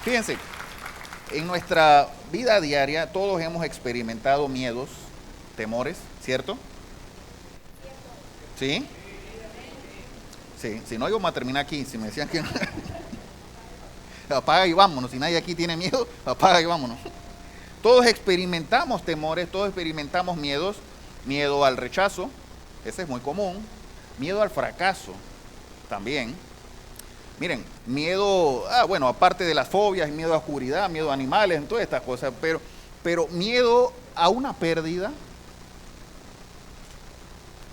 Fíjense, en nuestra vida diaria todos hemos experimentado miedos, temores, ¿cierto? ¿Sí? Sí, si no íbamos a terminar aquí, si me decían que apaga y vámonos, si nadie aquí tiene miedo, apaga y vámonos. Todos experimentamos temores, todos experimentamos miedos, miedo al rechazo, ese es muy común, miedo al fracaso también. Miren, miedo, bueno, aparte de las fobias, miedo a la oscuridad, miedo a animales, todas estas cosas, pero miedo a una pérdida.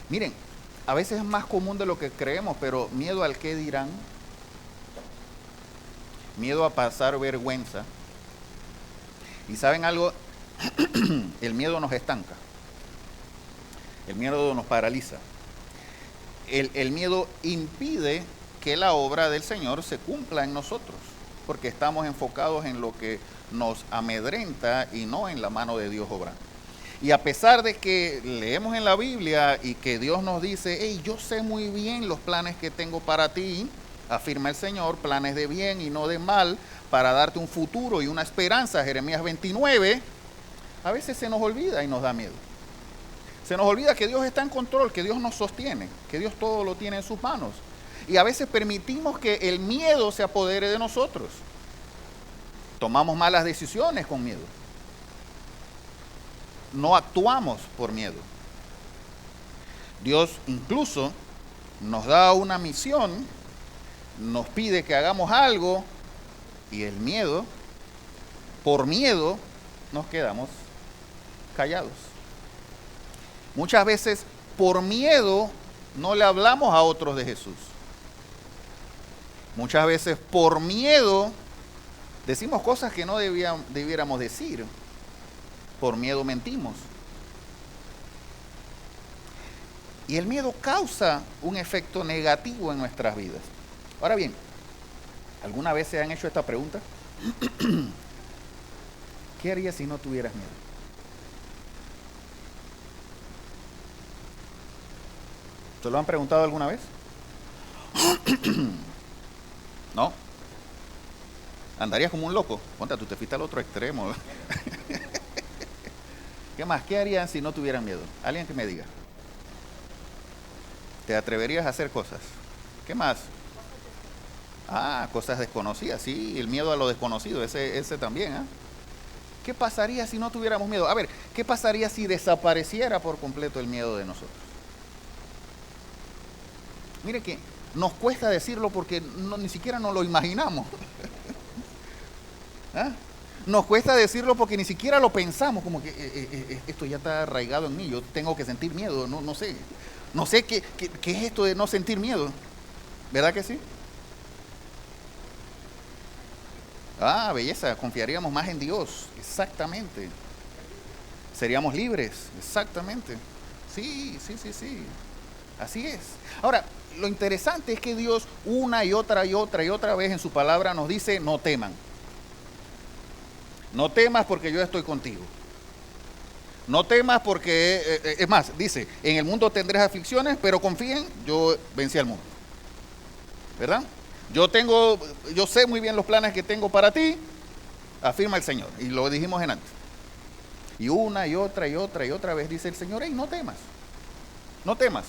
Miren, a veces es más común de lo que creemos, pero miedo al qué dirán, miedo a pasar vergüenza. Y saben algo, el miedo nos estanca, el miedo nos paraliza, el miedo impide que la obra del Señor se cumpla en nosotros, porque estamos enfocados en lo que nos amedrenta y no en la mano de Dios obrando. Y a pesar de que leemos en la Biblia y que Dios nos dice, hey, yo sé muy bien los planes que tengo para ti, afirma el Señor, planes de bien y no de mal, para darte un futuro y una esperanza, Jeremías 29, a veces se nos olvida y nos da miedo. Se nos olvida que Dios está en control, que Dios nos sostiene, que Dios todo lo tiene en sus manos. Y a veces permitimos que el miedo se apodere de nosotros. Tomamos malas decisiones con miedo. No actuamos por miedo. Dios incluso nos da una misión, nos pide que hagamos algo y el miedo, por miedo, nos quedamos callados. Muchas veces por miedo no le hablamos a otros de Jesús. Muchas veces por miedo decimos cosas que no debiéramos decir. Por miedo mentimos. Y el miedo causa un efecto negativo en nuestras vidas. Ahora bien, ¿alguna vez se han hecho esta pregunta? ¿Qué harías si no tuvieras miedo? ¿Se lo han preguntado alguna vez? ¿No? Andarías como un loco. Ponte, tú te fuiste al otro extremo. ¿Qué más? ¿Qué harían si no tuvieran miedo? Alguien que me diga. ¿Te atreverías a hacer cosas? ¿Qué más? Cosas desconocidas, sí, el miedo a lo desconocido, ese también, ¿eh? ¿Qué pasaría si no tuviéramos miedo? A ver, ¿qué pasaría si desapareciera por completo el miedo de nosotros? Mire que nos cuesta decirlo porque ni siquiera nos lo imaginamos. ¿Ah? Nos cuesta decirlo porque ni siquiera lo pensamos, como que esto ya está arraigado en mí, yo tengo que sentir miedo, no sé. No sé qué es esto de no sentir miedo. ¿Verdad que sí? Belleza, confiaríamos más en Dios, exactamente. Seríamos libres, exactamente. Sí. Así es. Ahora, lo interesante es que Dios una y otra vez en su palabra nos dice, no teman. No temas porque yo estoy contigo. No temas porque, es más, dice, en el mundo tendrás aflicciones, pero confíen, yo vencí al mundo. ¿Verdad? Yo sé muy bien los planes que tengo para ti, afirma el Señor. Y lo dijimos en antes. Y una y otra vez dice el Señor, hey, no temas. No temas.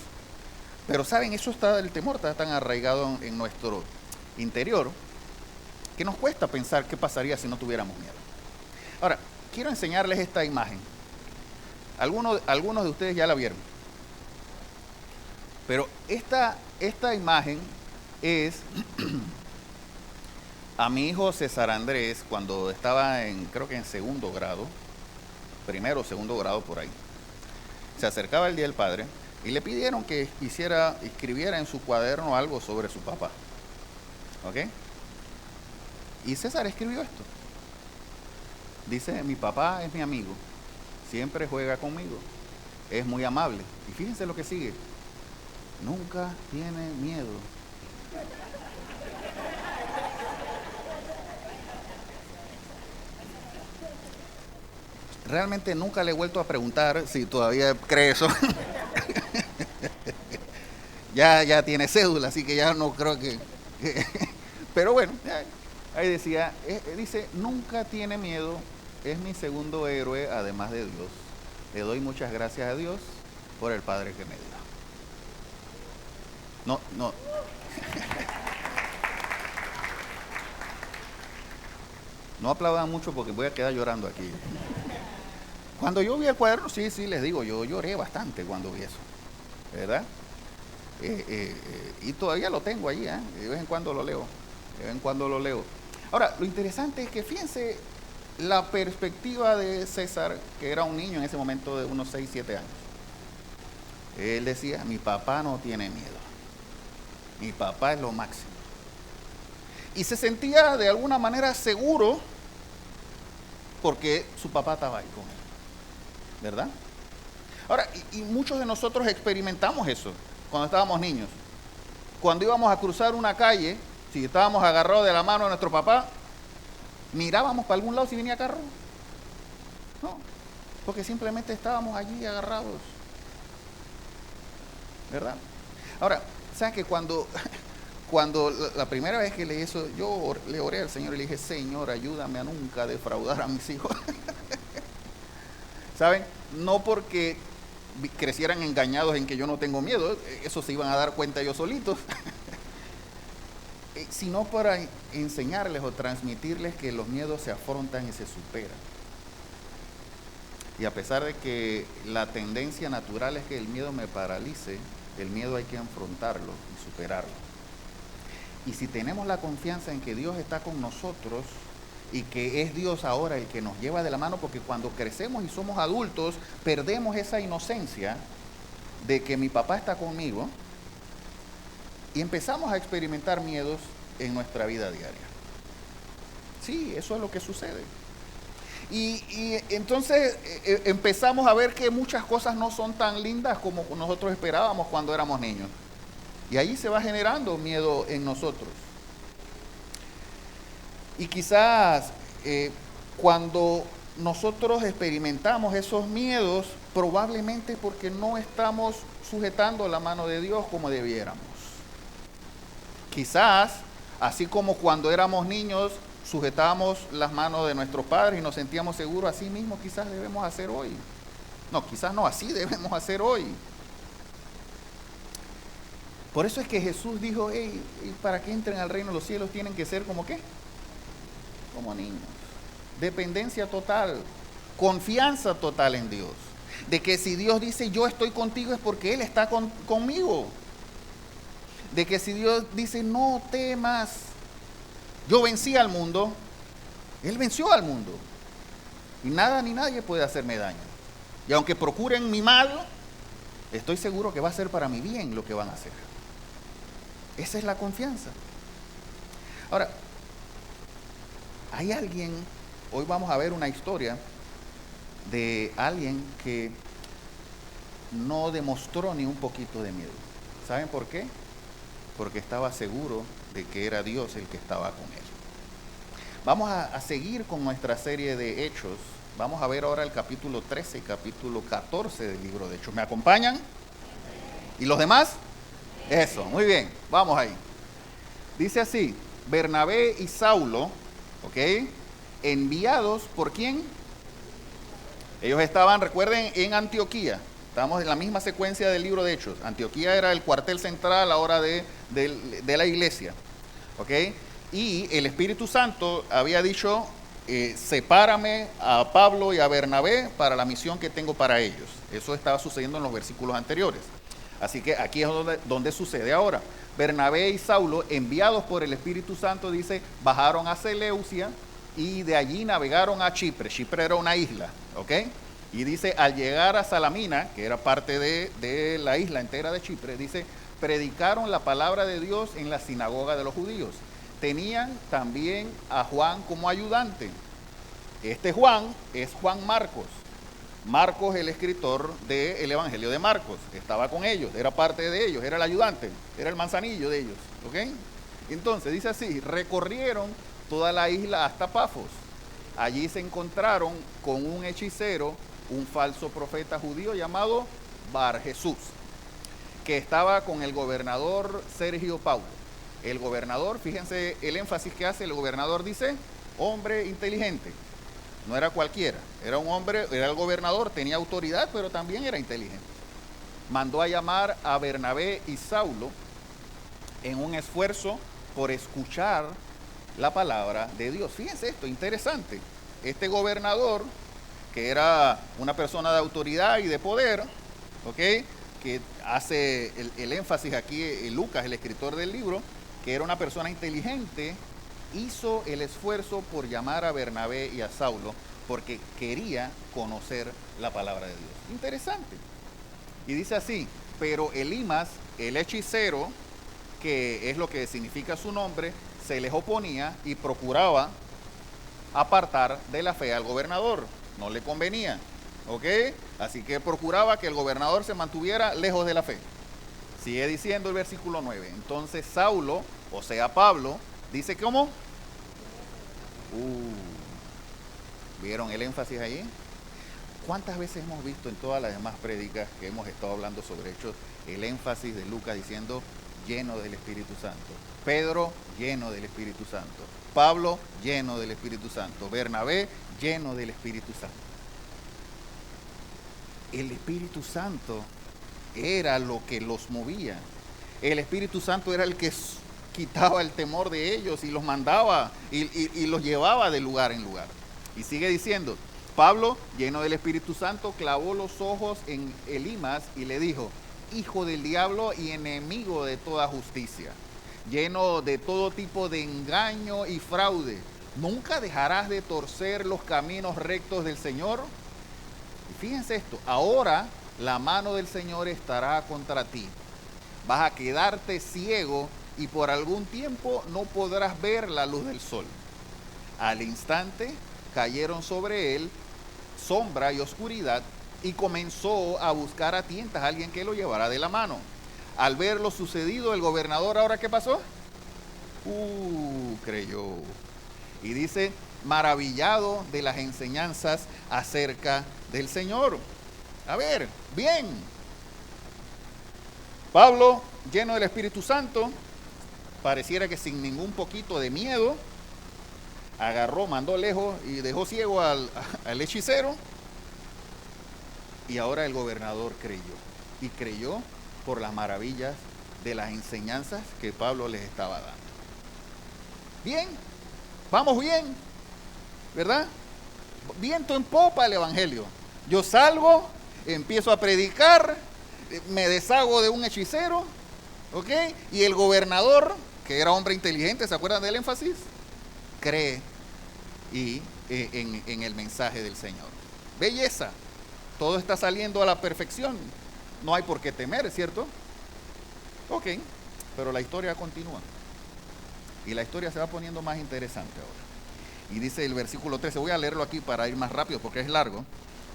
Pero saben, el temor está tan arraigado en nuestro interior que nos cuesta pensar qué pasaría si no tuviéramos miedo. Ahora, quiero enseñarles esta imagen. Algunos de ustedes ya la vieron. Pero esta imagen es a mi hijo César Andrés cuando estaba creo que en segundo grado, primero o segundo grado por ahí. Se acercaba el Día del Padre y le pidieron que escribiera en su cuaderno algo sobre su papá. ¿Ok? Y César escribió esto. Dice, mi papá es mi amigo, siempre juega conmigo, es muy amable. Y fíjense lo que sigue. Nunca tiene miedo. Realmente nunca le he vuelto a preguntar si todavía cree eso. ya tiene cédula, así que ya no creo que pero bueno, Ahí decía, dice, nunca tiene miedo, es mi segundo héroe además de Dios. Le doy muchas gracias a Dios por el Padre que me dio. No, no. No aplaudan mucho porque voy a quedar llorando aquí. Cuando yo vi el cuaderno, sí, les digo, yo lloré bastante cuando vi eso, ¿verdad? Y todavía lo tengo ahí, de vez en cuando lo leo, Ahora, lo interesante es que fíjense la perspectiva de César, que era un niño en ese momento de unos 6, 7 años. Él decía, mi papá no tiene miedo, mi papá es lo máximo. Y se sentía de alguna manera seguro porque su papá estaba ahí con él, ¿verdad? Ahora, y muchos de nosotros experimentamos eso cuando estábamos niños. Cuando íbamos a cruzar una calle, si estábamos agarrados de la mano de nuestro papá, mirábamos para algún lado si venía carro. No, porque simplemente estábamos allí agarrados, ¿verdad? Ahora, ¿saben que cuando la primera vez que leí eso, yo le oré al Señor y le dije, Señor, ayúdame a nunca defraudar a mis hijos? ¿Saben? No porque crecieran engañados en que yo no tengo miedo, eso se iban a dar cuenta ellos solitos, sino para enseñarles o transmitirles que los miedos se afrontan y se superan. Y a pesar de que la tendencia natural es que el miedo me paralice, el miedo hay que afrontarlo y superarlo. Y si tenemos la confianza en que Dios está con nosotros y que es Dios ahora el que nos lleva de la mano, porque cuando crecemos y somos adultos, perdemos esa inocencia de que mi papá está conmigo y empezamos a experimentar miedos en nuestra vida diaria. Sí, eso es lo que sucede. Y entonces empezamos a ver que muchas cosas no son tan lindas como nosotros esperábamos cuando éramos niños. Y ahí se va generando miedo en nosotros. Y quizás cuando nosotros experimentamos esos miedos, probablemente porque no estamos sujetando la mano de Dios como debiéramos. Quizás, así como cuando éramos niños, sujetábamos las manos de nuestros padres y nos sentíamos seguros, así mismo quizás debemos hacer hoy. No, quizás no, así debemos hacer hoy. Por eso es que Jesús dijo, hey, para que entren al reino de los cielos tienen que ser como ¿qué? Como niños. Dependencia total, confianza total en Dios. De que si Dios dice yo estoy contigo es porque Él está conmigo. De que si Dios dice no temas, yo vencí al mundo, Él venció al mundo. Y nada ni nadie puede hacerme daño. Y aunque procuren mi mal, estoy seguro que va a ser para mi bien lo que van a hacer. Esa es la confianza. Ahora, hay alguien, hoy vamos a ver una historia de alguien que no demostró ni un poquito de miedo. ¿Saben por qué? Porque estaba seguro de que era Dios el que estaba con él. Vamos a seguir con nuestra serie de Hechos. Vamos a ver ahora el capítulo 13 y capítulo 14 del libro de Hechos. ¿Me acompañan? ¿Y los demás? Eso, muy bien, vamos ahí. Dice así, Bernabé y Saulo, ¿ok? Enviados ¿por quién? Ellos estaban, recuerden, en Antioquía. Estamos en la misma secuencia del libro de Hechos. Antioquía era el cuartel central ahora de la iglesia, ¿ok? Y el Espíritu Santo había dicho, sepárame a Pablo y a Bernabé para la misión que tengo para ellos. Eso estaba sucediendo en los versículos anteriores. Así que aquí es donde sucede ahora. Bernabé y Saulo, enviados por el Espíritu Santo, dice, bajaron a Seleucia y de allí navegaron a Chipre. Chipre era una isla, ¿ok? Y dice, al llegar a Salamina, que era parte de la isla entera de Chipre, dice, predicaron la palabra de Dios en la sinagoga de los judíos. Tenían también a Juan como ayudante. Este Juan es Juan Marcos. Marcos, el escritor del Evangelio de Marcos, estaba con ellos, era parte de ellos, era el ayudante, era el manzanillo de ellos, ¿ok? Entonces, dice así, recorrieron toda la isla hasta Pafos. Allí se encontraron con un hechicero, un falso profeta judío llamado Bar Jesús, que estaba con el gobernador Sergio Paulo. El gobernador, fíjense el énfasis que hace, el gobernador dice, hombre inteligente. No era cualquiera, era un hombre, era el gobernador, tenía autoridad, pero también era inteligente. Mandó a llamar a Bernabé y Saulo en un esfuerzo por escuchar la palabra de Dios. Fíjense esto, interesante. Este gobernador, que era una persona de autoridad y de poder, ¿ok?, que hace el énfasis aquí Lucas, el escritor del libro, que era una persona inteligente, hizo el esfuerzo por llamar a Bernabé y a Saulo porque quería conocer la palabra de Dios. Interesante. Y dice así, pero Elimas, el hechicero, que es lo que significa su nombre, se les oponía y procuraba apartar de la fe al gobernador. No le convenía, ¿ok? Así que procuraba que el gobernador se mantuviera lejos de la fe. Sigue diciendo el versículo 9. Entonces Saulo, o sea Pablo, dice ¿cómo? ¿Vieron el énfasis ahí? ¿Cuántas veces hemos visto en todas las demás prédicas que hemos estado hablando sobre hechos el énfasis de Lucas diciendo lleno del Espíritu Santo? Pedro, lleno del Espíritu Santo. Pablo, lleno del Espíritu Santo. Bernabé, lleno del Espíritu Santo. El Espíritu Santo era lo que los movía. El Espíritu Santo era el que quitaba el temor de ellos y los mandaba y los llevaba de lugar en lugar. Y sigue diciendo, Pablo, lleno del Espíritu Santo, clavó los ojos en Elimas y le dijo, hijo del diablo y enemigo de toda justicia, lleno de todo tipo de engaño y fraude, ¿nunca dejarás de torcer los caminos rectos del Señor? Y fíjense esto, ahora la mano del Señor estará contra ti. Vas a quedarte ciego y por algún tiempo no podrás ver la luz del sol. Al instante cayeron sobre él sombra y oscuridad y comenzó a buscar a tientas a alguien que lo llevara de la mano. Al ver lo sucedido, el gobernador, ¿ahora qué pasó? Creyó. Y dice, maravillado de las enseñanzas acerca del Señor. A ver, bien. Pablo, lleno del Espíritu Santo, pareciera que sin ningún poquito de miedo, agarró, mandó lejos y dejó ciego al hechicero. Y ahora el gobernador creyó. Y creyó por las maravillas de las enseñanzas que Pablo les estaba dando. Bien, vamos bien, ¿verdad? Viento en popa el evangelio. Yo salgo, empiezo a predicar, me deshago de un hechicero, ¿ok? Y el gobernador, que era hombre inteligente, ¿se acuerdan del énfasis? Cree en el mensaje del Señor. Belleza, todo está saliendo a la perfección, no hay por qué temer, ¿cierto? Ok, pero la historia continúa y la historia se va poniendo más interesante ahora. Y dice el versículo 13, voy a leerlo aquí para ir más rápido porque es largo.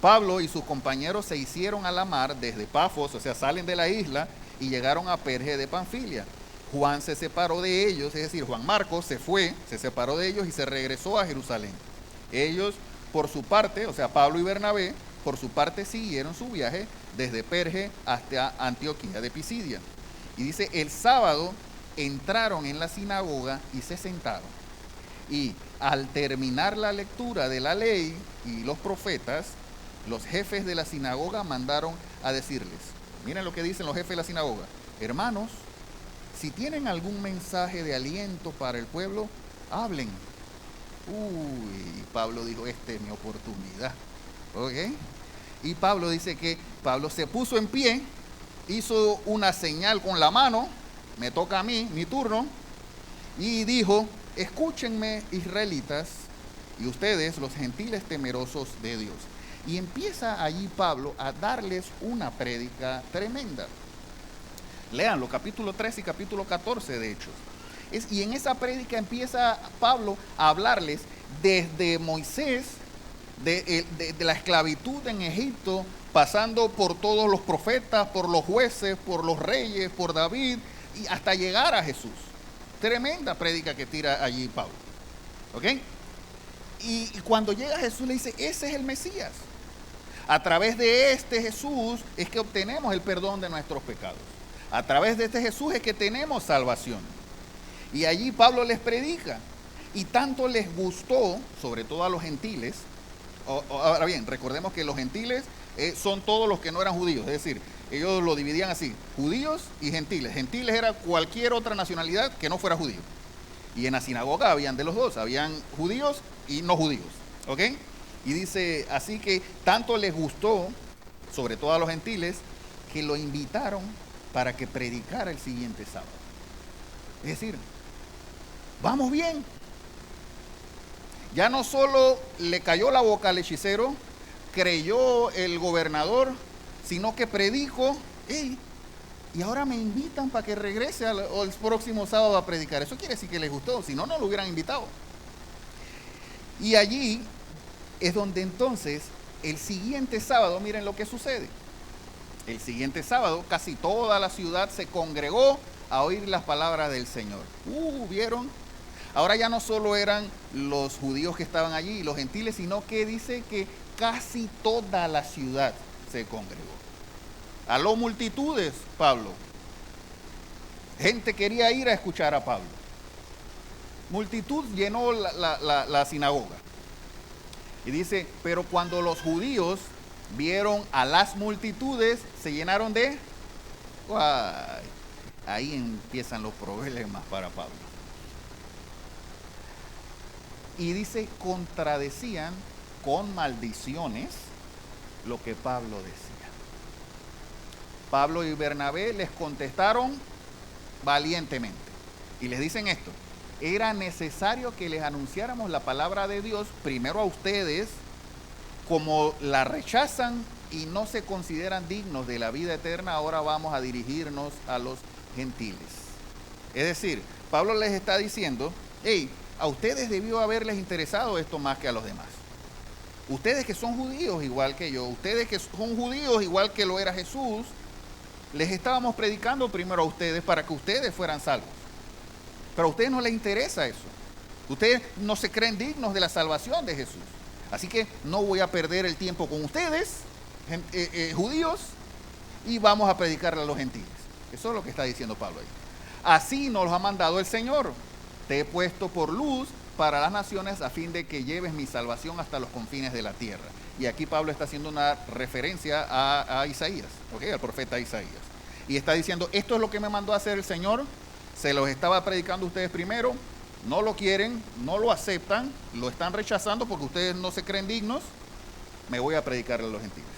Pablo y sus compañeros se hicieron a la mar desde Pafos, o sea, salen de la isla y llegaron a Perge de Panfilia. Juan se separó de ellos, es decir, Juan Marcos se fue, se separó de ellos y se regresó a Jerusalén. Ellos, por su parte, o sea, Pablo y Bernabé, por su parte siguieron su viaje desde Perge hasta Antioquía de Pisidia. Y dice, el sábado entraron en la sinagoga y se sentaron. Y al terminar la lectura de la ley y los profetas, los jefes de la sinagoga mandaron a decirles, miren lo que dicen los jefes de la sinagoga, hermanos, si tienen algún mensaje de aliento para el pueblo, hablen. Pablo dijo, esta es mi oportunidad. ¿Ok? Y Pablo dice que Pablo se puso en pie, hizo una señal con la mano, me toca a mí, mi turno, y dijo, escúchenme israelitas y ustedes los gentiles temerosos de Dios. Y empieza allí Pablo a darles una prédica tremenda. Léanlo, capítulo 13 y capítulo 14 de Hechos. Y en esa prédica empieza Pablo a hablarles desde Moisés, de la esclavitud en Egipto, pasando por todos los profetas, por los jueces, por los reyes, por David, y hasta llegar a Jesús. Tremenda prédica que tira allí Pablo. ¿Ok? Y cuando llega Jesús le dice, ese es el Mesías. A través de este Jesús es que obtenemos el perdón de nuestros pecados. A través de este Jesús es que tenemos salvación. Y allí Pablo les predica. Y tanto les gustó, sobre todo a los gentiles. Ahora bien, recordemos que los gentiles son todos los que no eran judíos. Es decir, ellos lo dividían así: judíos y gentiles. Gentiles era cualquier otra nacionalidad que no fuera judío. Y en la sinagoga habían de los dos, habían judíos y no judíos. ¿Ok? Y dice, así que tanto les gustó, sobre todo a los gentiles, que lo invitaron para que predicara el siguiente sábado. Es decir, vamos bien. Ya no solo le cayó la boca al hechicero, creyó el gobernador, sino que predijo, hey, y ahora me invitan para que regrese el próximo sábado a predicar. Eso quiere decir que les gustó, si no, no lo hubieran invitado. Y allí es donde entonces el siguiente sábado, miren lo que sucede. El siguiente sábado casi toda la ciudad se congregó a oír las palabras del Señor. ¿Vieron? Ahora ya no solo eran los judíos que estaban allí, los gentiles, sino que dice que casi toda la ciudad se congregó. Aló multitudes, Pablo. Gente quería ir a escuchar a Pablo. Multitud llenó la sinagoga. Y dice, pero cuando los judíos vieron a las multitudes, se llenaron de... ¡Guay! Ahí empiezan los problemas para Pablo. Y dice, contradecían con maldiciones lo que Pablo decía. Pablo y Bernabé les contestaron valientemente. Y les dicen esto: era necesario que les anunciáramos la palabra de Dios primero a ustedes, como la rechazan y no se consideran dignos de la vida eterna, ahora vamos a dirigirnos a los gentiles. Es decir, Pablo les está diciendo, hey, a ustedes debió haberles interesado esto más que a los demás. Ustedes que son judíos igual que yo, ustedes que son judíos igual que lo era Jesús, les estábamos predicando primero a ustedes para que ustedes fueran salvos. Pero a ustedes no les interesa eso. Ustedes no se creen dignos de la salvación de Jesús. Así que no voy a perder el tiempo con ustedes, judíos, y vamos a predicarle a los gentiles. Eso es lo que está diciendo Pablo ahí. Así nos ha mandado el Señor. Te he puesto por luz para las naciones a fin de que lleves mi salvación hasta los confines de la tierra. Y aquí Pablo está haciendo una referencia a Isaías, ¿okay? Al profeta Isaías. Y está diciendo, esto es lo que me mandó a hacer el Señor, se los estaba predicando a ustedes primero, no lo quieren, no lo aceptan, lo están rechazando porque ustedes no se creen dignos, me voy a predicarle a los gentiles.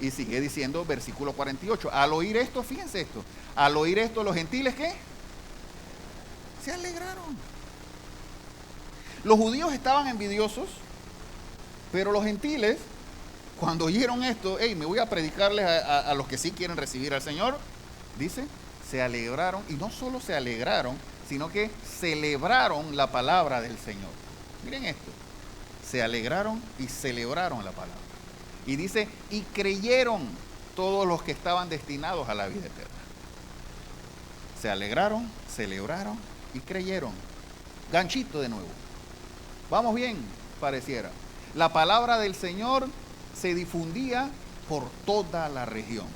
Y sigue diciendo, versículo 48, al oír esto, fíjense esto, al oír esto los gentiles, ¿qué? Se alegraron. Los judíos estaban envidiosos, pero los gentiles, cuando oyeron esto, hey, me voy a predicarles a los que sí quieren recibir al Señor, dice, se alegraron, y no solo se alegraron, sino que celebraron la palabra del Señor. Miren esto, se alegraron y celebraron la palabra. Y dice, y creyeron todos los que estaban destinados a la vida eterna. Se alegraron, celebraron y creyeron. Ganchito de nuevo. Vamos bien, pareciera. La palabra del Señor se difundía por toda la región.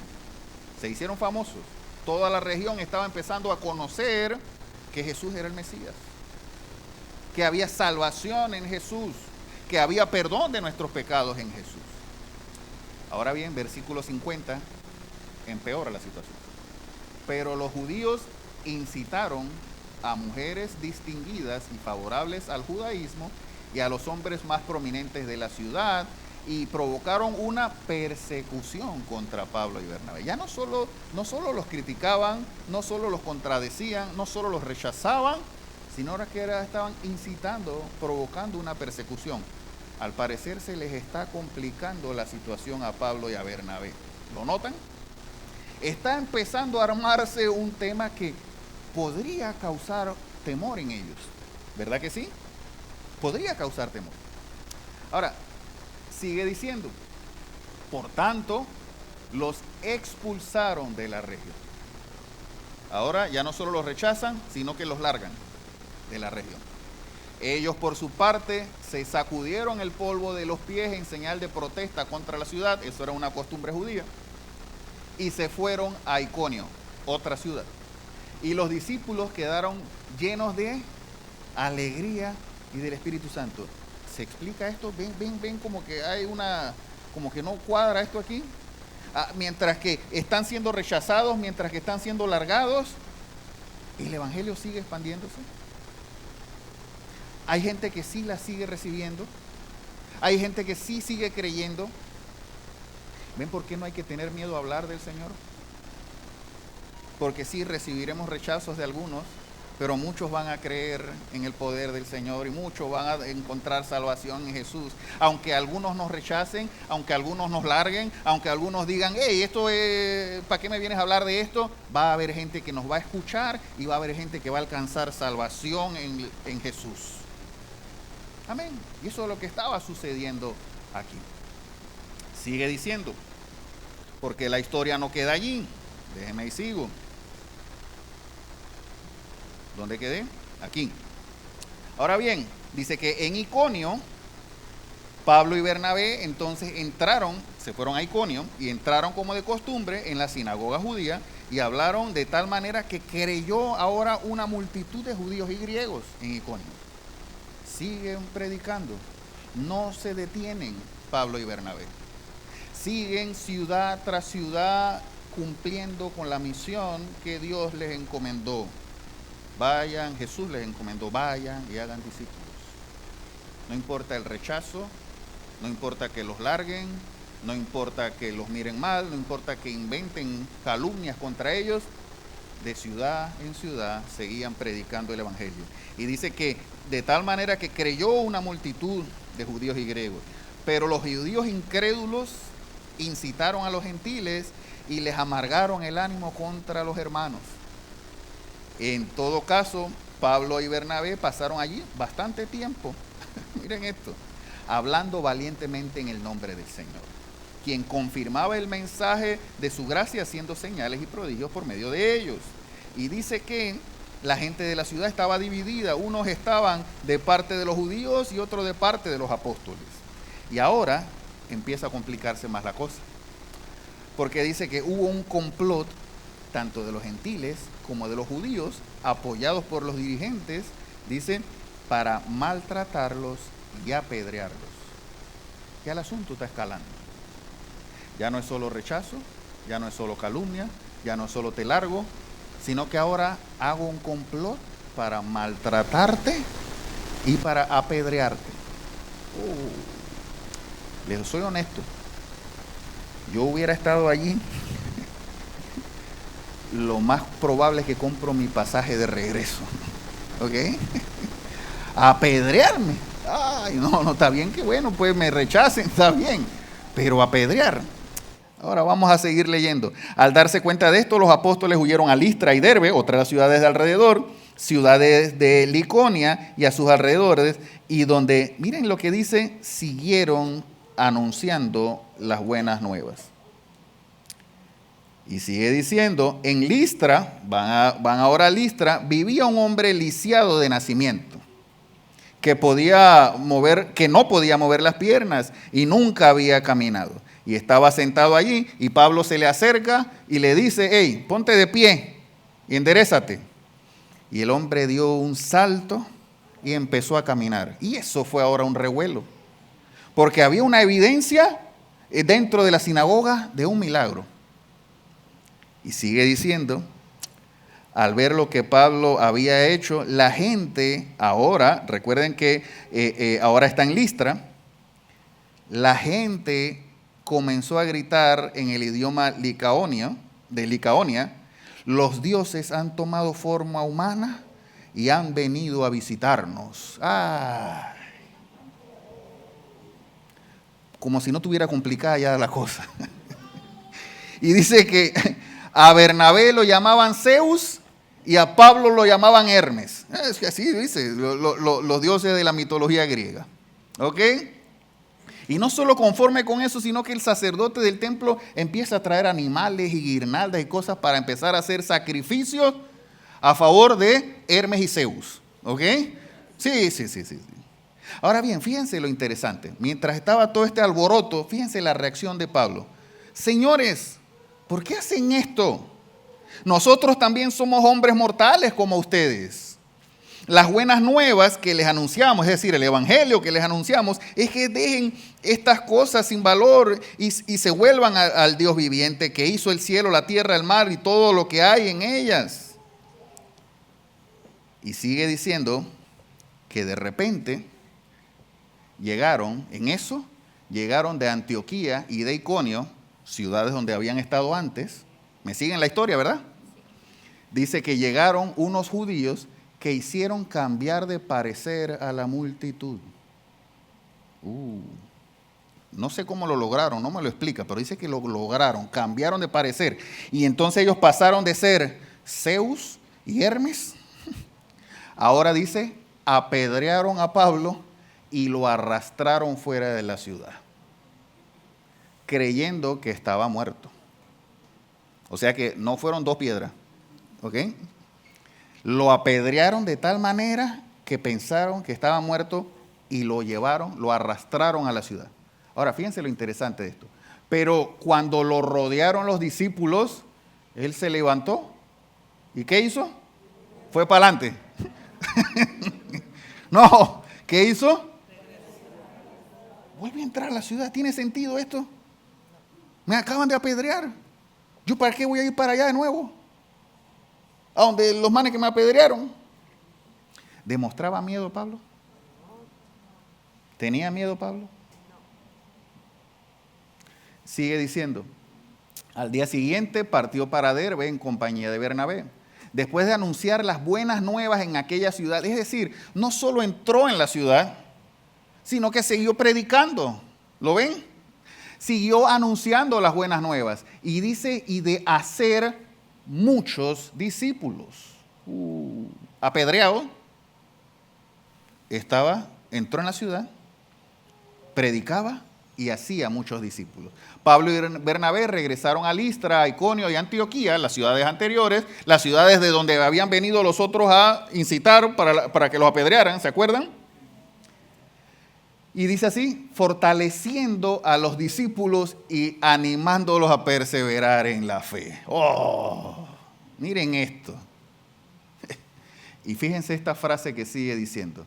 Se hicieron famosos. Toda la región estaba empezando a conocer que Jesús era el Mesías, que había salvación en Jesús, que había perdón de nuestros pecados en Jesús. Ahora bien, versículo 50 empeora la situación. Pero los judíos incitaron a mujeres distinguidas y favorables al judaísmo y a los hombres más prominentes de la ciudad y provocaron una persecución contra Pablo y Bernabé. Ya no solo los criticaban, no solo los contradecían, no solo los rechazaban, sino que estaban incitando, provocando una persecución. Al parecer se les está complicando la situación a Pablo y a Bernabé. ¿Lo notan? Está empezando a armarse un tema que podría causar temor en ellos. ¿Verdad que sí? Podría causar temor. Ahora, sigue diciendo, por tanto, los expulsaron de la región. Ahora ya no solo los rechazan, sino que los largan de la región. Ellos por su parte se sacudieron el polvo de los pies en señal de protesta contra la ciudad, eso era una costumbre judía, y se fueron a Iconio, otra ciudad. Y los discípulos quedaron llenos de alegría y del Espíritu Santo. ¿Se explica esto? Ven como que hay como que no cuadra esto aquí. Mientras que están siendo rechazados, mientras que están siendo largados, el Evangelio sigue expandiéndose. Hay gente que sí la sigue recibiendo. Hay gente que sí sigue creyendo. ¿Ven por qué no hay que tener miedo a hablar del Señor? Porque sí recibiremos rechazos de algunos, pero muchos van a creer en el poder del Señor y muchos van a encontrar salvación en Jesús. Aunque algunos nos rechacen, aunque algunos nos larguen, aunque algunos digan, hey, esto es, ¿para qué me vienes a hablar de esto? Va a haber gente que nos va a escuchar y va a haber gente que va a alcanzar salvación en Jesús. Amén. Y eso es lo que estaba sucediendo aquí. Sigue diciendo, porque la historia no queda allí. Déjeme y sigo. ¿Dónde quedé? Aquí. Ahora bien, dice que en Iconio, Pablo y Bernabé entonces se fueron a Iconio y entraron como de costumbre en la sinagoga judía y hablaron de tal manera que creyó ahora una multitud de judíos y griegos en Iconio. Siguen predicando, no se detienen Pablo y Bernabé. Siguen ciudad tras ciudad cumpliendo con la misión que Dios les encomendó. Vayan, Jesús les encomendó, vayan y hagan discípulos. No importa el rechazo, no importa que los larguen, no importa que los miren mal, no importa que inventen calumnias contra ellos, de ciudad en ciudad seguían predicando el Evangelio. Y dice que de tal manera que creyó una multitud de judíos y griegos, pero los judíos incrédulos incitaron a los gentiles y les amargaron el ánimo contra los hermanos. En todo caso, Pablo y Bernabé pasaron allí bastante tiempo, miren esto, hablando valientemente en el nombre del Señor, quien confirmaba el mensaje de su gracia haciendo señales y prodigios por medio de ellos. Y dice que la gente de la ciudad estaba dividida, unos estaban de parte de los judíos y otros de parte de los apóstoles. Y ahora empieza a complicarse más la cosa, porque dice que hubo un complot tanto de los gentiles como de los judíos, apoyados por los dirigentes, dice, para maltratarlos y apedrearlos. Ya el asunto está escalando. Ya no es solo rechazo, ya no es solo calumnia, ya no es solo te largo, sino que ahora hago un complot para maltratarte y para apedrearte. Les soy honesto, yo hubiera estado allí, lo más probable es que compro mi pasaje de regreso, ¿ok? Apedrearme. Ay, no, está bien que bueno, pues me rechacen, está bien, pero apedrear. Ahora vamos a seguir leyendo. Al darse cuenta de esto, los apóstoles huyeron a Listra y Derbe, otras ciudades de alrededor, ciudades de Liconia y a sus alrededores, y donde, miren lo que dice, siguieron anunciando las buenas nuevas. Y sigue diciendo, en Listra, van ahora a Listra, vivía un hombre lisiado de nacimiento, que no podía mover las piernas y nunca había caminado. Y estaba sentado allí y Pablo se le acerca y le dice, hey, ponte de pie y enderézate. Y el hombre dio un salto y empezó a caminar. Y eso fue ahora un revuelo, porque había una evidencia dentro de la sinagoga de un milagro. Y sigue diciendo, al ver lo que Pablo había hecho, la gente ahora, recuerden que ahora está en Listra, la gente comenzó a gritar en el idioma de Licaonia, los dioses han tomado forma humana y han venido a visitarnos. ¡Ay! Como si no tuviera complicada ya la cosa. Y dice que a Bernabé lo llamaban Zeus y a Pablo lo llamaban Hermes. Es que así dice, los dioses de la mitología griega. ¿Ok? Y no solo conforme con eso, sino que el sacerdote del templo empieza a traer animales y guirnaldas y cosas para empezar a hacer sacrificios a favor de Hermes y Zeus. ¿Ok? Sí. Ahora bien, fíjense lo interesante. Mientras estaba todo este alboroto, fíjense la reacción de Pablo. Señores, ¿por qué hacen esto? Nosotros también somos hombres mortales como ustedes. Las buenas nuevas que les anunciamos, es decir, el evangelio que les anunciamos, es que dejen estas cosas sin valor y se vuelvan al Dios viviente que hizo el cielo, la tierra, el mar y todo lo que hay en ellas. Y sigue diciendo que de repente llegaron de Antioquía y de Iconio, ciudades donde habían estado antes. ¿Me siguen la historia, verdad? Dice que llegaron unos judíos que hicieron cambiar de parecer a la multitud. No sé cómo lo lograron, no me lo explica, pero dice que lo lograron, cambiaron de parecer. Y entonces ellos pasaron de ser Zeus y Hermes. Ahora dice, apedrearon a Pablo y lo arrastraron fuera de la ciudad, creyendo que estaba muerto. O sea que no fueron 2 piedras, ¿ok? Lo apedrearon de tal manera que pensaron que estaba muerto y lo llevaron, lo arrastraron a la ciudad. Ahora, fíjense lo interesante de esto. Pero cuando lo rodearon los discípulos, él se levantó. ¿Y qué hizo? Fue para adelante. No, ¿qué hizo? Vuelve a entrar a la ciudad. ¿Tiene sentido esto? Me acaban de apedrear. ¿Yo para qué voy a ir para allá de nuevo? A donde los manes que me apedrearon. ¿Demostraba miedo Pablo? ¿Tenía miedo Pablo? Sigue diciendo, al día siguiente partió para Derbe en compañía de Bernabé. Después de anunciar las buenas nuevas en aquella ciudad, es decir, no solo entró en la ciudad, sino que siguió predicando. ¿Lo ven? Siguió anunciando las buenas nuevas. Y dice, y de hacer muchos discípulos. Apedreado, entró en la ciudad, predicaba y hacía muchos discípulos. Pablo y Bernabé regresaron a Listra, a Iconio y Antioquía, las ciudades anteriores, las ciudades de donde habían venido los otros a incitar para que los apedrearan, ¿se acuerdan? Y dice así, fortaleciendo a los discípulos y animándolos a perseverar en la fe. ¡Oh! Miren esto. Y fíjense esta frase que sigue diciendo.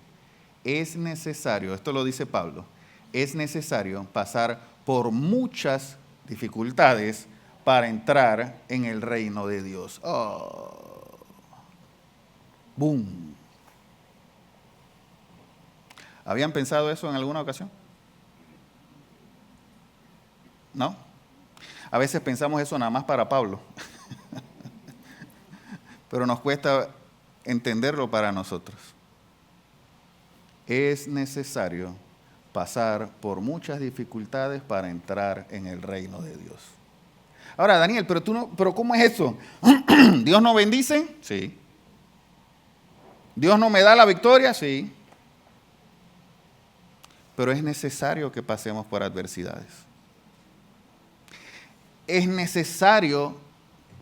Es necesario, esto lo dice Pablo, es necesario pasar por muchas dificultades para entrar en el reino de Dios. ¡Oh! ¡Bum! ¿Habían pensado eso en alguna ocasión? ¿No? A veces pensamos eso nada más para Pablo. Pero nos cuesta entenderlo para nosotros. Es necesario pasar por muchas dificultades para entrar en el reino de Dios. Ahora, Daniel, pero ¿cómo es eso? ¿Dios no bendice? Sí. ¿Dios no me da la victoria? Sí. Pero es necesario que pasemos por adversidades. Es necesario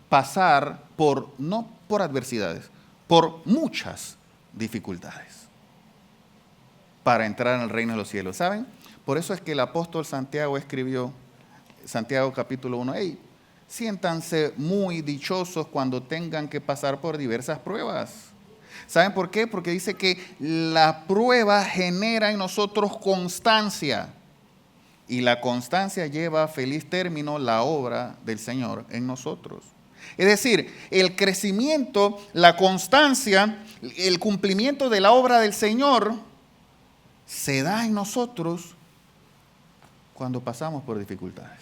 pasar no por adversidades, por muchas dificultades para entrar en el reino de los cielos. ¿Saben? Por eso es que el apóstol Santiago escribió, Santiago capítulo 1, siéntanse muy dichosos cuando tengan que pasar por diversas pruebas. ¿Saben por qué? Porque dice que la prueba genera en nosotros constancia y la constancia lleva a feliz término la obra del Señor en nosotros. Es decir, el crecimiento, la constancia, el cumplimiento de la obra del Señor se da en nosotros cuando pasamos por dificultades.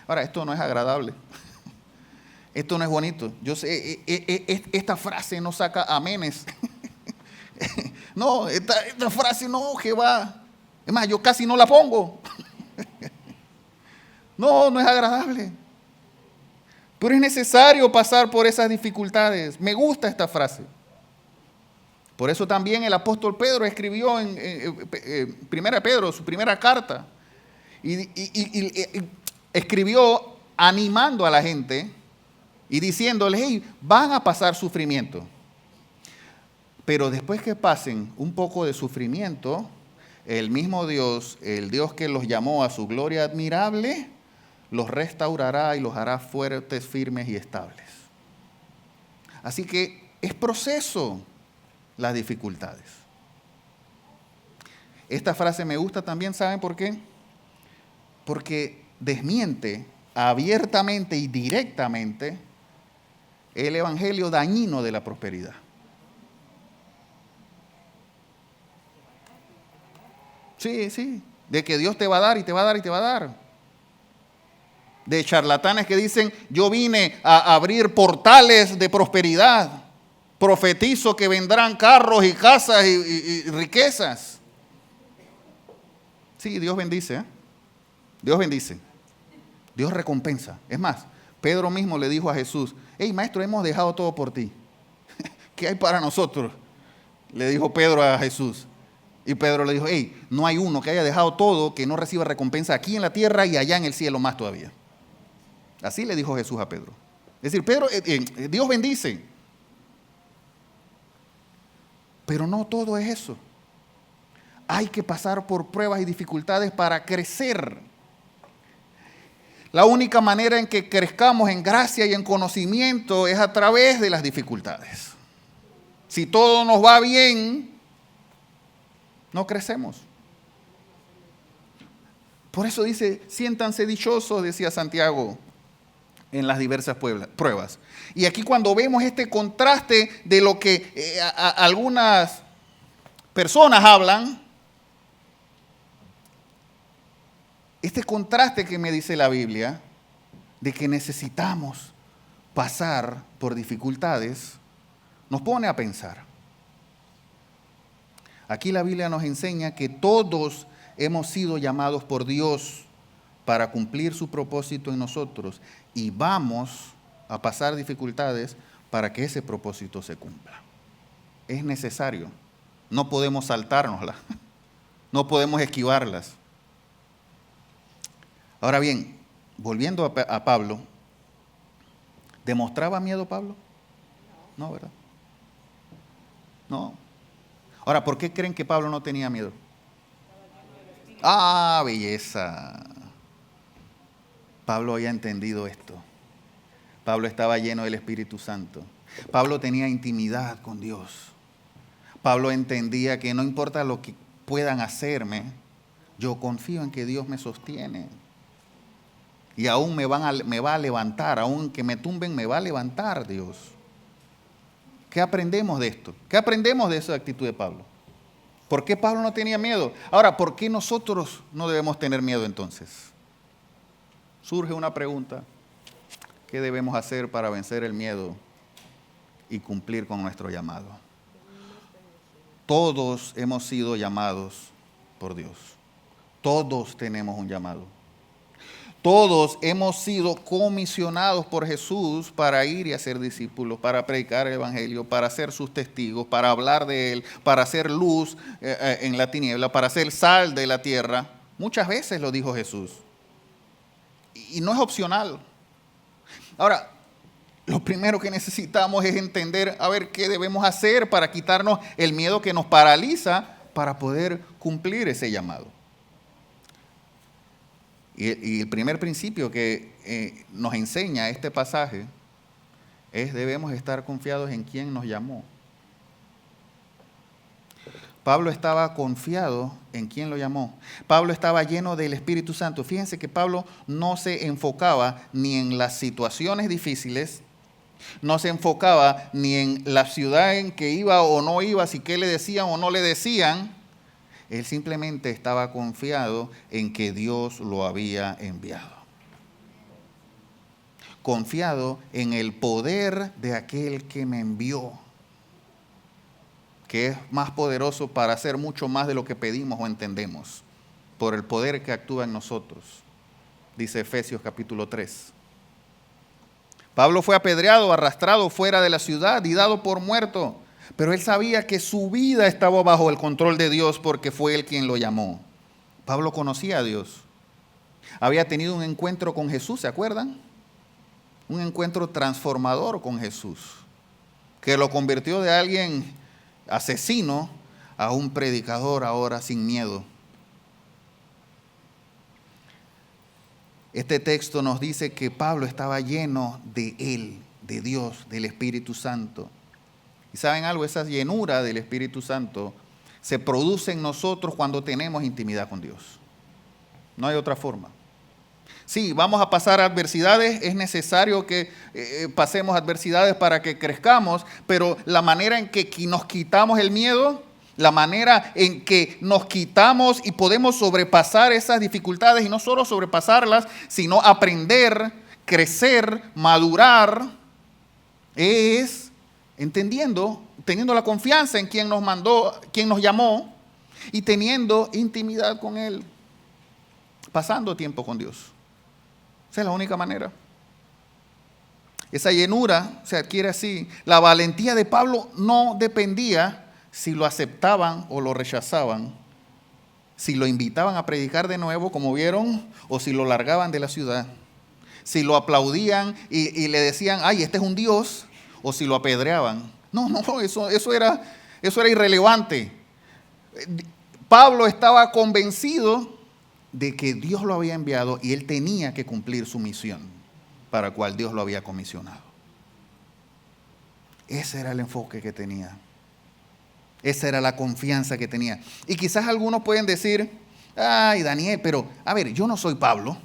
Ahora, esto no es agradable. Esto no es bonito. Yo sé, esta frase no saca amenes. No, esta frase no, Jehová. Es más, yo casi no la pongo. No es agradable. Pero es necesario pasar por esas dificultades. Me gusta esta frase. Por eso también el apóstol Pedro escribió en Primera Pedro, su primera carta. Y escribió animando a la gente y diciéndoles, hey, van a pasar sufrimiento. Pero después que pasen un poco de sufrimiento, el mismo Dios, el Dios que los llamó a su gloria admirable, los restaurará y los hará fuertes, firmes y estables. Así que es proceso las dificultades. Esta frase me gusta también, ¿saben por qué? Porque desmiente abiertamente y directamente el evangelio dañino de la prosperidad. Sí, de que Dios te va a dar y te va a dar y te va a dar. De charlatanes que dicen, yo vine a abrir portales de prosperidad. Profetizo que vendrán carros y casas y riquezas. Sí, Dios bendice, ¿eh? Dios bendice. Dios recompensa. Es más, Pedro mismo le dijo a Jesús, hey maestro, hemos dejado todo por ti. ¿Qué hay para nosotros? Le dijo Pedro a Jesús. Y Pedro le dijo, hey, no hay uno que haya dejado todo que no reciba recompensa aquí en la tierra y allá en el cielo más todavía. Así le dijo Jesús a Pedro. Es decir, Pedro, Dios bendice. Pero no todo es eso. Hay que pasar por pruebas y dificultades para crecer. La única manera en que crezcamos en gracia y en conocimiento es a través de las dificultades. Si todo nos va bien, no crecemos. Por eso dice, siéntanse dichosos, decía Santiago, en las diversas pruebas. Y aquí cuando vemos este contraste de lo que algunas personas hablan, este contraste que me dice la Biblia, de que necesitamos pasar por dificultades, nos pone a pensar. Aquí la Biblia nos enseña que todos hemos sido llamados por Dios para cumplir su propósito en nosotros y vamos a pasar dificultades para que ese propósito se cumpla. Es necesario. No podemos saltárnoslas. No podemos esquivarlas. Ahora bien, volviendo a Pablo, ¿demostraba miedo Pablo? No, ¿verdad? No. Ahora, ¿por qué creen que Pablo no tenía miedo? ¡Ah, belleza! Pablo había entendido esto. Pablo estaba lleno del Espíritu Santo. Pablo tenía intimidad con Dios. Pablo entendía que no importa lo que puedan hacerme, yo confío en que Dios me sostiene. Y aún me va a levantar, aún que me tumben, me va a levantar Dios. ¿Qué aprendemos de esto? ¿Qué aprendemos de esa actitud de Pablo? ¿Por qué Pablo no tenía miedo? Ahora, ¿por qué nosotros no debemos tener miedo entonces? Surge una pregunta. ¿Qué debemos hacer para vencer el miedo y cumplir con nuestro llamado? Todos hemos sido llamados por Dios. Todos tenemos un llamado. Todos hemos sido comisionados por Jesús para ir y hacer discípulos, para predicar el evangelio, para ser sus testigos, para hablar de él, para hacer luz en la tiniebla, para ser sal de la tierra. Muchas veces lo dijo Jesús. Y no es opcional. Ahora, lo primero que necesitamos es entender, a ver, qué debemos hacer para quitarnos el miedo que nos paraliza para poder cumplir ese llamado. Y el primer principio que nos enseña este pasaje es debemos estar confiados en quien nos llamó. Pablo estaba confiado en quien lo llamó. Pablo estaba lleno del Espíritu Santo. Fíjense que Pablo no se enfocaba ni en las situaciones difíciles, no se enfocaba ni en la ciudad en que iba o no iba, si qué le decían o no le decían. Él simplemente estaba confiado en que Dios lo había enviado. Confiado en el poder de aquel que me envió, que es más poderoso para hacer mucho más de lo que pedimos o entendemos, por el poder que actúa en nosotros, dice Efesios capítulo 3. Pablo fue apedreado, arrastrado fuera de la ciudad y dado por muerto. Pero él sabía que su vida estaba bajo el control de Dios porque fue él quien lo llamó. Pablo conocía a Dios. Había tenido un encuentro con Jesús, ¿se acuerdan? Un encuentro transformador con Jesús, que lo convirtió de alguien asesino a un predicador ahora sin miedo. Este texto nos dice que Pablo estaba lleno de Él, de Dios, del Espíritu Santo. ¿Y saben algo? Esa llenura del Espíritu Santo se produce en nosotros cuando tenemos intimidad con Dios. No hay otra forma. Sí, vamos a pasar adversidades, es necesario que pasemos adversidades para que crezcamos, pero la manera en que nos quitamos el miedo, la manera en que nos quitamos y podemos sobrepasar esas dificultades, y no solo sobrepasarlas, sino aprender, crecer, madurar, es entendiendo, teniendo la confianza en quien nos mandó, quien nos llamó, y teniendo intimidad con Él, pasando tiempo con Dios. Esa es la única manera. Esa llenura se adquiere así. La valentía de Pablo no dependía si lo aceptaban o lo rechazaban, si lo invitaban a predicar de nuevo, como vieron, o si lo largaban de la ciudad, si lo aplaudían y le decían, ay, este es un Dios, o si lo apedreaban. No, eso era irrelevante. Pablo estaba convencido de que Dios lo había enviado y él tenía que cumplir su misión para la cual Dios lo había comisionado. Ese era el enfoque que tenía. Esa era la confianza que tenía. Y quizás algunos pueden decir, ay, Daniel, pero a ver, yo no soy Pablo.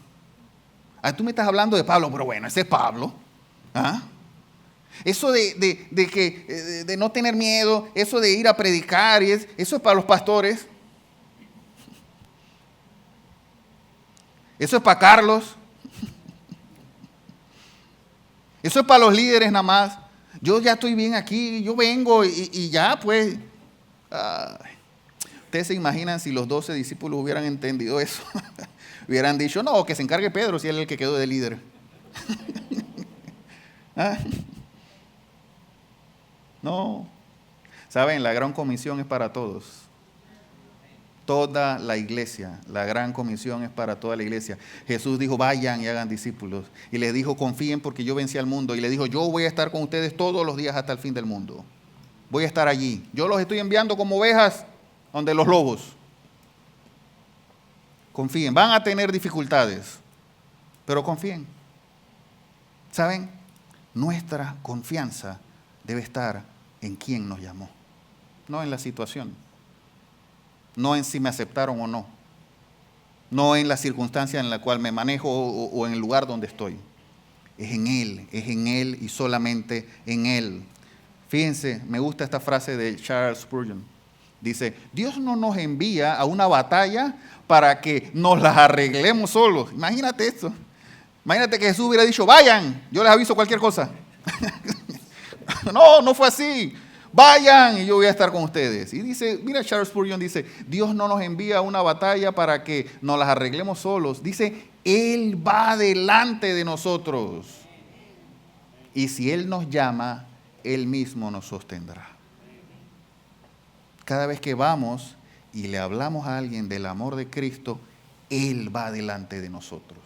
Tú me estás hablando de Pablo, pero bueno, ese es Pablo. ¿Ah? Eso de no tener miedo, eso de ir a predicar, eso es para los pastores. Eso es para Carlos. Eso es para los líderes nada más. Yo ya estoy bien aquí, yo vengo y ya pues. Ustedes se imaginan si los 12 discípulos hubieran entendido eso. Hubieran dicho, no, que se encargue Pedro si él es el que quedó de líder. ¿Ah? No. Saben, la gran comisión es para todos. Toda la iglesia, la gran comisión es para toda la iglesia. Jesús dijo, vayan y hagan discípulos. Y les dijo, confíen porque yo vencí al mundo. Y les dijo, yo voy a estar con ustedes todos los días hasta el fin del mundo. Voy a estar allí. Yo los estoy enviando como ovejas donde los lobos. Confíen, van a tener dificultades, pero confíen. ¿Saben? Nuestra confianza debe estar en quien nos llamó, no en la situación. No en si me aceptaron o no. No en la circunstancia en la cual me manejo o en el lugar donde estoy. Es en Él y solamente en Él. Fíjense, me gusta esta frase de Charles Spurgeon. Dice, Dios no nos envía a una batalla para que nos las arreglemos solos. Imagínate esto. Imagínate que Jesús hubiera dicho, vayan, yo les aviso cualquier cosa. No fue así. Vayan y yo voy a estar con ustedes. Y dice, mira, Charles Spurgeon dice, Dios no nos envía a una batalla para que nos las arreglemos solos. Dice, Él va delante de nosotros. Y si Él nos llama, Él mismo nos sostendrá. Cada vez que vamos y le hablamos a alguien del amor de Cristo, Él va delante de nosotros.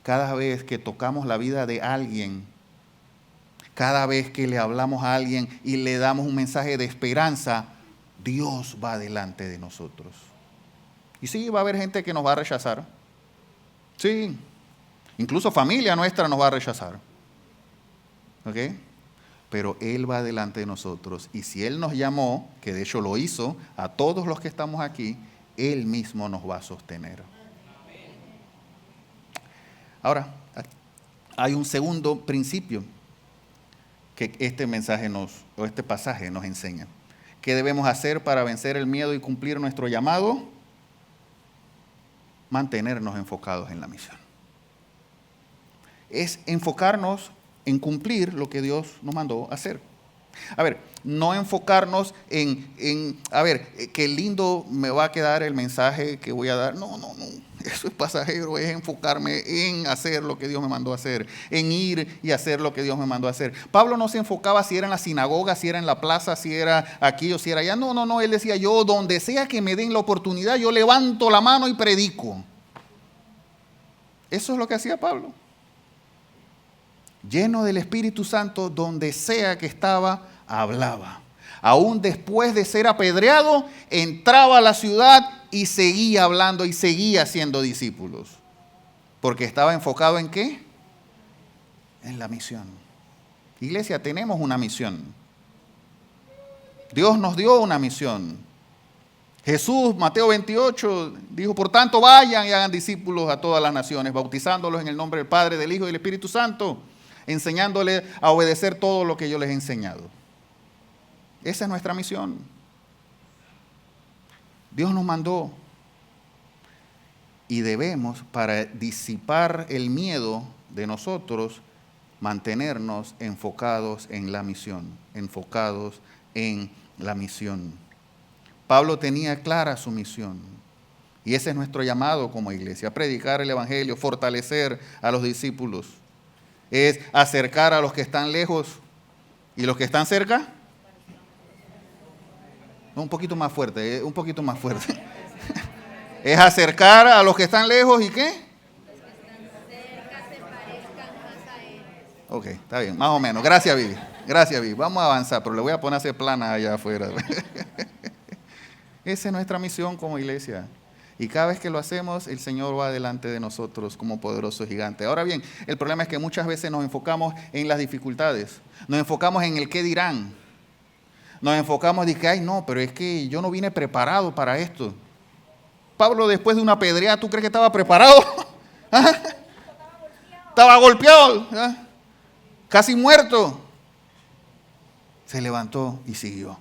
Cada vez que tocamos la vida de alguien, cada vez que le hablamos a alguien y le damos un mensaje de esperanza, Dios va delante de nosotros. Y sí, va a haber gente que nos va a rechazar. Sí, incluso familia nuestra nos va a rechazar. ¿Ok? Pero Él va delante de nosotros. Y si Él nos llamó, que de hecho lo hizo, a todos los que estamos aquí, Él mismo nos va a sostener. Ahora, hay un segundo principio que este pasaje nos enseña. ¿Qué debemos hacer para vencer el miedo y cumplir nuestro llamado? Mantenernos enfocados en la misión. Es enfocarnos en cumplir lo que Dios nos mandó hacer. A ver, no enfocarnos en qué lindo me va a quedar el mensaje que voy a dar. No. Eso es pasajero, es enfocarme en hacer lo que Dios me mandó a hacer, en ir y hacer lo que Dios me mandó a hacer. Pablo no se enfocaba si era en la sinagoga, si era en la plaza, si era aquí o si era allá. No, él decía, yo donde sea que me den la oportunidad, yo levanto la mano y predico. Eso es lo que hacía Pablo. Lleno del Espíritu Santo, donde sea que estaba, hablaba. Aún después de ser apedreado, entraba a la ciudad y seguía hablando y seguía haciendo discípulos. Porque estaba enfocado ¿en qué? En la misión. Iglesia, tenemos una misión. Dios nos dio una misión. Jesús, Mateo 28, dijo, por tanto vayan y hagan discípulos a todas las naciones, bautizándolos en el nombre del Padre, del Hijo y del Espíritu Santo, enseñándoles a obedecer todo lo que yo les he enseñado. Esa es nuestra misión. Dios nos mandó y debemos, para disipar el miedo de nosotros, mantenernos enfocados en la misión, enfocados en la misión. Pablo tenía clara su misión y ese es nuestro llamado como iglesia, predicar el evangelio, fortalecer a los discípulos, es acercar a los que están lejos y los que están cerca. No, un poquito más fuerte, un poquito más fuerte. Es acercar a los que están lejos y ¿qué? Ok, está bien, más o menos. Gracias, Vivi. Gracias, Vivi. Vamos a avanzar, pero le voy a poner a hacer planas allá afuera. Esa es nuestra misión como iglesia. Y cada vez que lo hacemos, el Señor va delante de nosotros como poderoso gigante. Ahora bien, el problema es que muchas veces nos enfocamos en las dificultades. Nos enfocamos en el qué dirán. Nos enfocamos en que, ay, no, pero es que yo no vine preparado para esto. Pablo, después de una pedreada, ¿tú crees que estaba preparado? ¿Ah? Estaba golpeado, ¿ah? Casi muerto. Se levantó y siguió,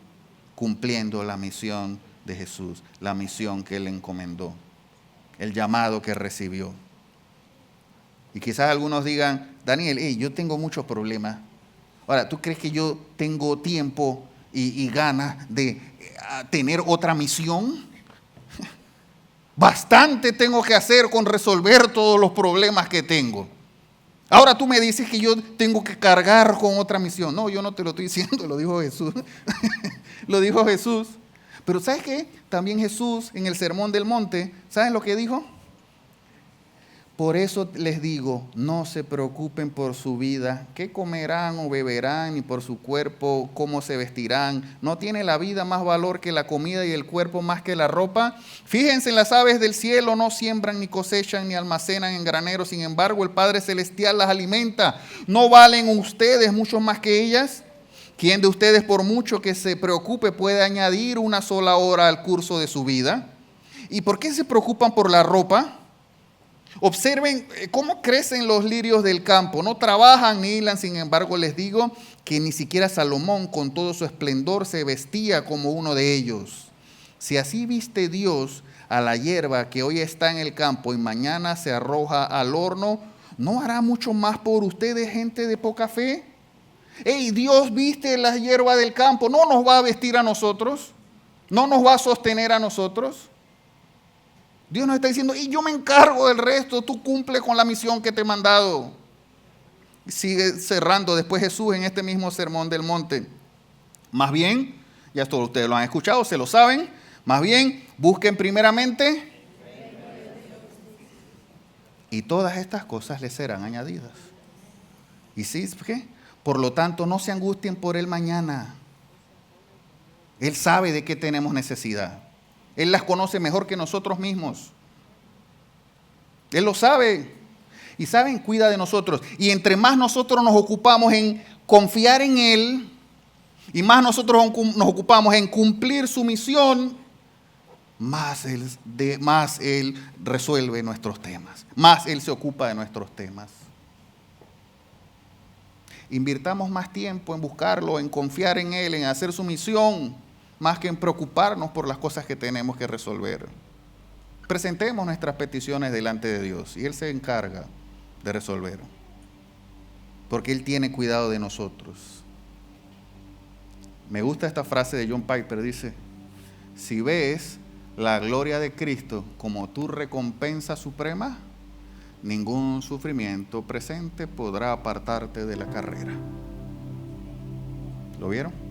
cumpliendo la misión de Jesús, la misión que Él encomendó, el llamado que recibió. Y quizás algunos digan, Daniel, yo tengo muchos problemas. Ahora, ¿tú crees que yo tengo tiempo y ganas de tener otra misión? Bastante tengo que hacer con resolver todos los problemas que tengo. Ahora tú me dices que yo tengo que cargar con otra misión. No, yo no te lo estoy diciendo, lo dijo Jesús. Lo dijo Jesús. Pero ¿sabes qué? También Jesús en el Sermón del Monte, ¿saben lo que dijo? Por eso les digo, no se preocupen por su vida, qué comerán o beberán, ni por su cuerpo, cómo se vestirán. ¿No tiene la vida más valor que la comida y el cuerpo más que la ropa? Fíjense en las aves del cielo, no siembran, ni cosechan, ni almacenan en graneros. Sin embargo, el Padre Celestial las alimenta. ¿No valen ustedes mucho más que ellas? ¿Quién de ustedes, por mucho que se preocupe, puede añadir una sola hora al curso de su vida? ¿Y por qué se preocupan por la ropa? Observen cómo crecen los lirios del campo, no trabajan ni hilan, sin embargo les digo que ni siquiera Salomón con todo su esplendor se vestía como uno de ellos. Si así viste Dios a la hierba que hoy está en el campo y mañana se arroja al horno, ¿no hará mucho más por ustedes, gente de poca fe? Dios viste la hierba del campo, ¿no nos va a vestir a nosotros? ¿No nos va a sostener a nosotros? Dios nos está diciendo, y yo me encargo del resto, tú cumple con la misión que te he mandado. Sigue cerrando después Jesús en este mismo Sermón del Monte. Más bien, ya esto ustedes lo han escuchado, se lo saben, más bien busquen primeramente y todas estas cosas les serán añadidas. ¿Y sí? ¿Qué? Por lo tanto, no se angustien por el mañana. Él sabe de qué tenemos necesidad. Él las conoce mejor que nosotros mismos. Él lo sabe. Y saben, cuida de nosotros. Y entre más nosotros nos ocupamos en confiar en Él, y más nosotros nos ocupamos en cumplir su misión, más Él resuelve nuestros temas. Más Él se ocupa de nuestros temas. Invirtamos más tiempo en buscarlo, en confiar en Él, en hacer su misión, más que en preocuparnos por las cosas que tenemos que resolver. Presentemos nuestras peticiones delante de Dios y Él se encarga de resolver, porque Él tiene cuidado de nosotros. Me gusta esta frase de John Piper, dice, si ves la gloria de Cristo como tu recompensa suprema, ningún sufrimiento presente podrá apartarte de la carrera. ¿Lo vieron?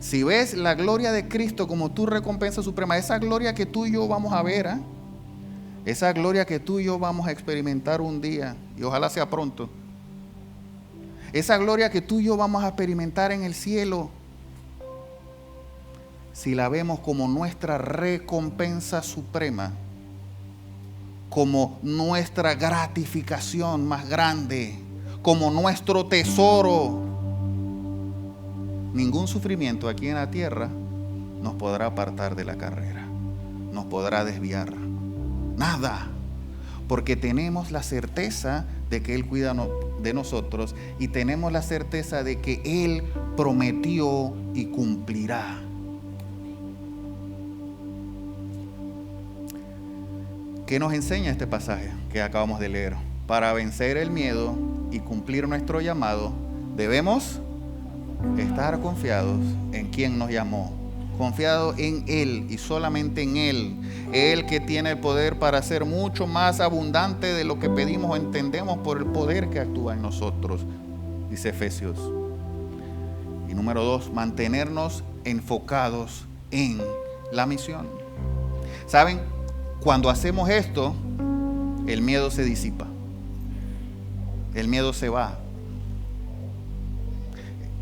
Si ves la gloria de Cristo como tu recompensa suprema, esa gloria que tú y yo vamos a ver, esa gloria que tú y yo vamos a experimentar un día, y ojalá sea pronto, esa gloria que tú y yo vamos a experimentar en el cielo, si la vemos como nuestra recompensa suprema, como nuestra gratificación más grande, como nuestro tesoro. Ningún sufrimiento aquí en la tierra nos podrá apartar de la carrera, nos podrá desviar. Nada, porque tenemos la certeza de que Él cuida de nosotros y tenemos la certeza de que Él prometió y cumplirá. ¿Qué nos enseña este pasaje que acabamos de leer? Para vencer el miedo y cumplir nuestro llamado, debemos estar confiados en quien nos llamó, confiados en Él y solamente en Él. Él que tiene el poder para hacer mucho más abundante de lo que pedimos o entendemos por el poder que actúa en nosotros, dice Efesios. Y número 2, mantenernos enfocados en la misión. ¿Saben? Cuando hacemos esto, el miedo se disipa. El miedo se va.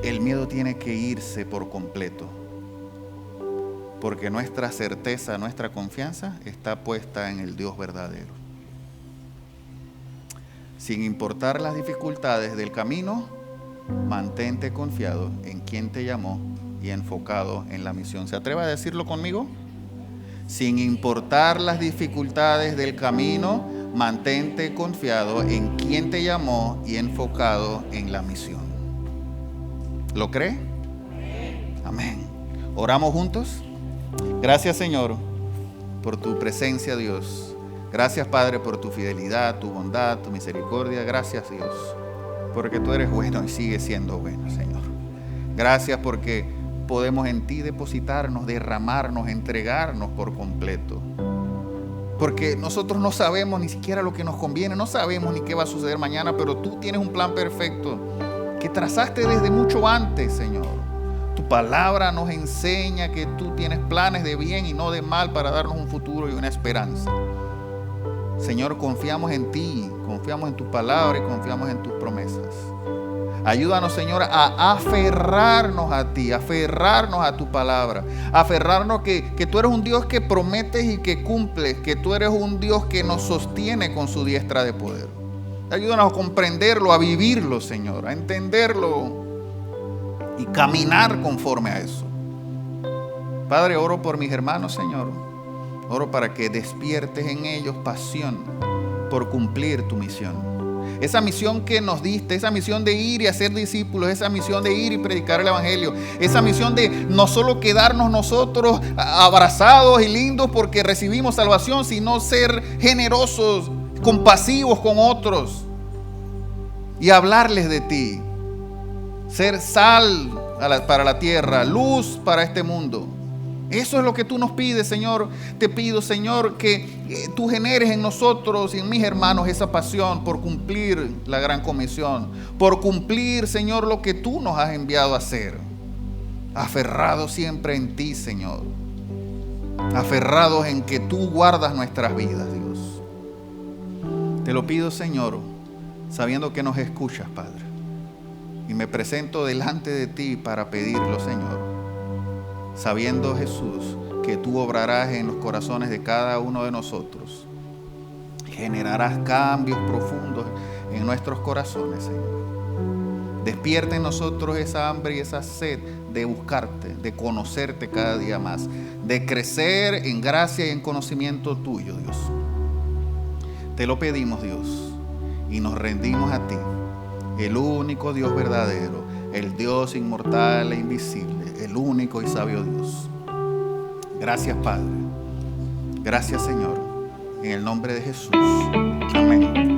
El miedo tiene que irse por completo. Porque nuestra certeza, nuestra confianza está puesta en el Dios verdadero. Sin importar las dificultades del camino, mantente confiado en quien te llamó y enfocado en la misión. ¿Se atreve a decirlo conmigo? Sin importar las dificultades del camino, mantente confiado en quien te llamó y enfocado en la misión. ¿Lo cree? Amén. ¿Oramos juntos? Gracias, Señor, por tu presencia, Dios. Gracias, Padre, por tu fidelidad, tu bondad, tu misericordia. Gracias, Dios, porque tú eres bueno y sigues siendo bueno, Señor. Gracias porque podemos en ti depositarnos, derramarnos, entregarnos por completo. Porque nosotros no sabemos ni siquiera lo que nos conviene, no sabemos ni qué va a suceder mañana, pero tú tienes un plan perfecto que trazaste desde mucho antes, Señor. Tu palabra nos enseña que tú tienes planes de bien y no de mal para darnos un futuro y una esperanza. Señor, confiamos en ti, confiamos en tu palabra y confiamos en tus promesas. Ayúdanos, Señor, a aferrarnos a ti, aferrarnos a tu palabra, aferrarnos que tú eres un Dios que prometes y que cumples, que tú eres un Dios que nos sostiene con su diestra de poder. Ayúdanos a comprenderlo, a vivirlo, Señor, a entenderlo y caminar conforme a eso. Padre, oro por mis hermanos, Señor. Oro para que despiertes en ellos pasión por cumplir tu misión. Esa misión que nos diste, esa misión de ir y hacer discípulos, esa misión de ir y predicar el evangelio, esa misión de no solo quedarnos nosotros abrazados y lindos porque recibimos salvación, sino ser generosos, compasivos con otros y hablarles de ti. Ser sal para la tierra, luz para este mundo. Eso es lo que tú nos pides, Señor. Te pido, Señor, que tú generes en nosotros y en mis hermanos esa pasión por cumplir la gran comisión, por cumplir, Señor, lo que tú nos has enviado a hacer. Aferrados siempre en ti, Señor. Aferrados en que tú guardas nuestras vidas, Dios. Te lo pido, Señor, sabiendo que nos escuchas, Padre. Y me presento delante de ti para pedirlo, Señor. Sabiendo, Jesús, que tú obrarás en los corazones de cada uno de nosotros. Generarás cambios profundos en nuestros corazones, Señor. Despierta en nosotros esa hambre y esa sed de buscarte, de conocerte cada día más, de crecer en gracia y en conocimiento tuyo, Dios. Te lo pedimos, Dios, y nos rendimos a ti, el único Dios verdadero, el Dios inmortal e invisible, el único y sabio Dios. Gracias, Padre. Gracias, Señor. En el nombre de Jesús. Amén.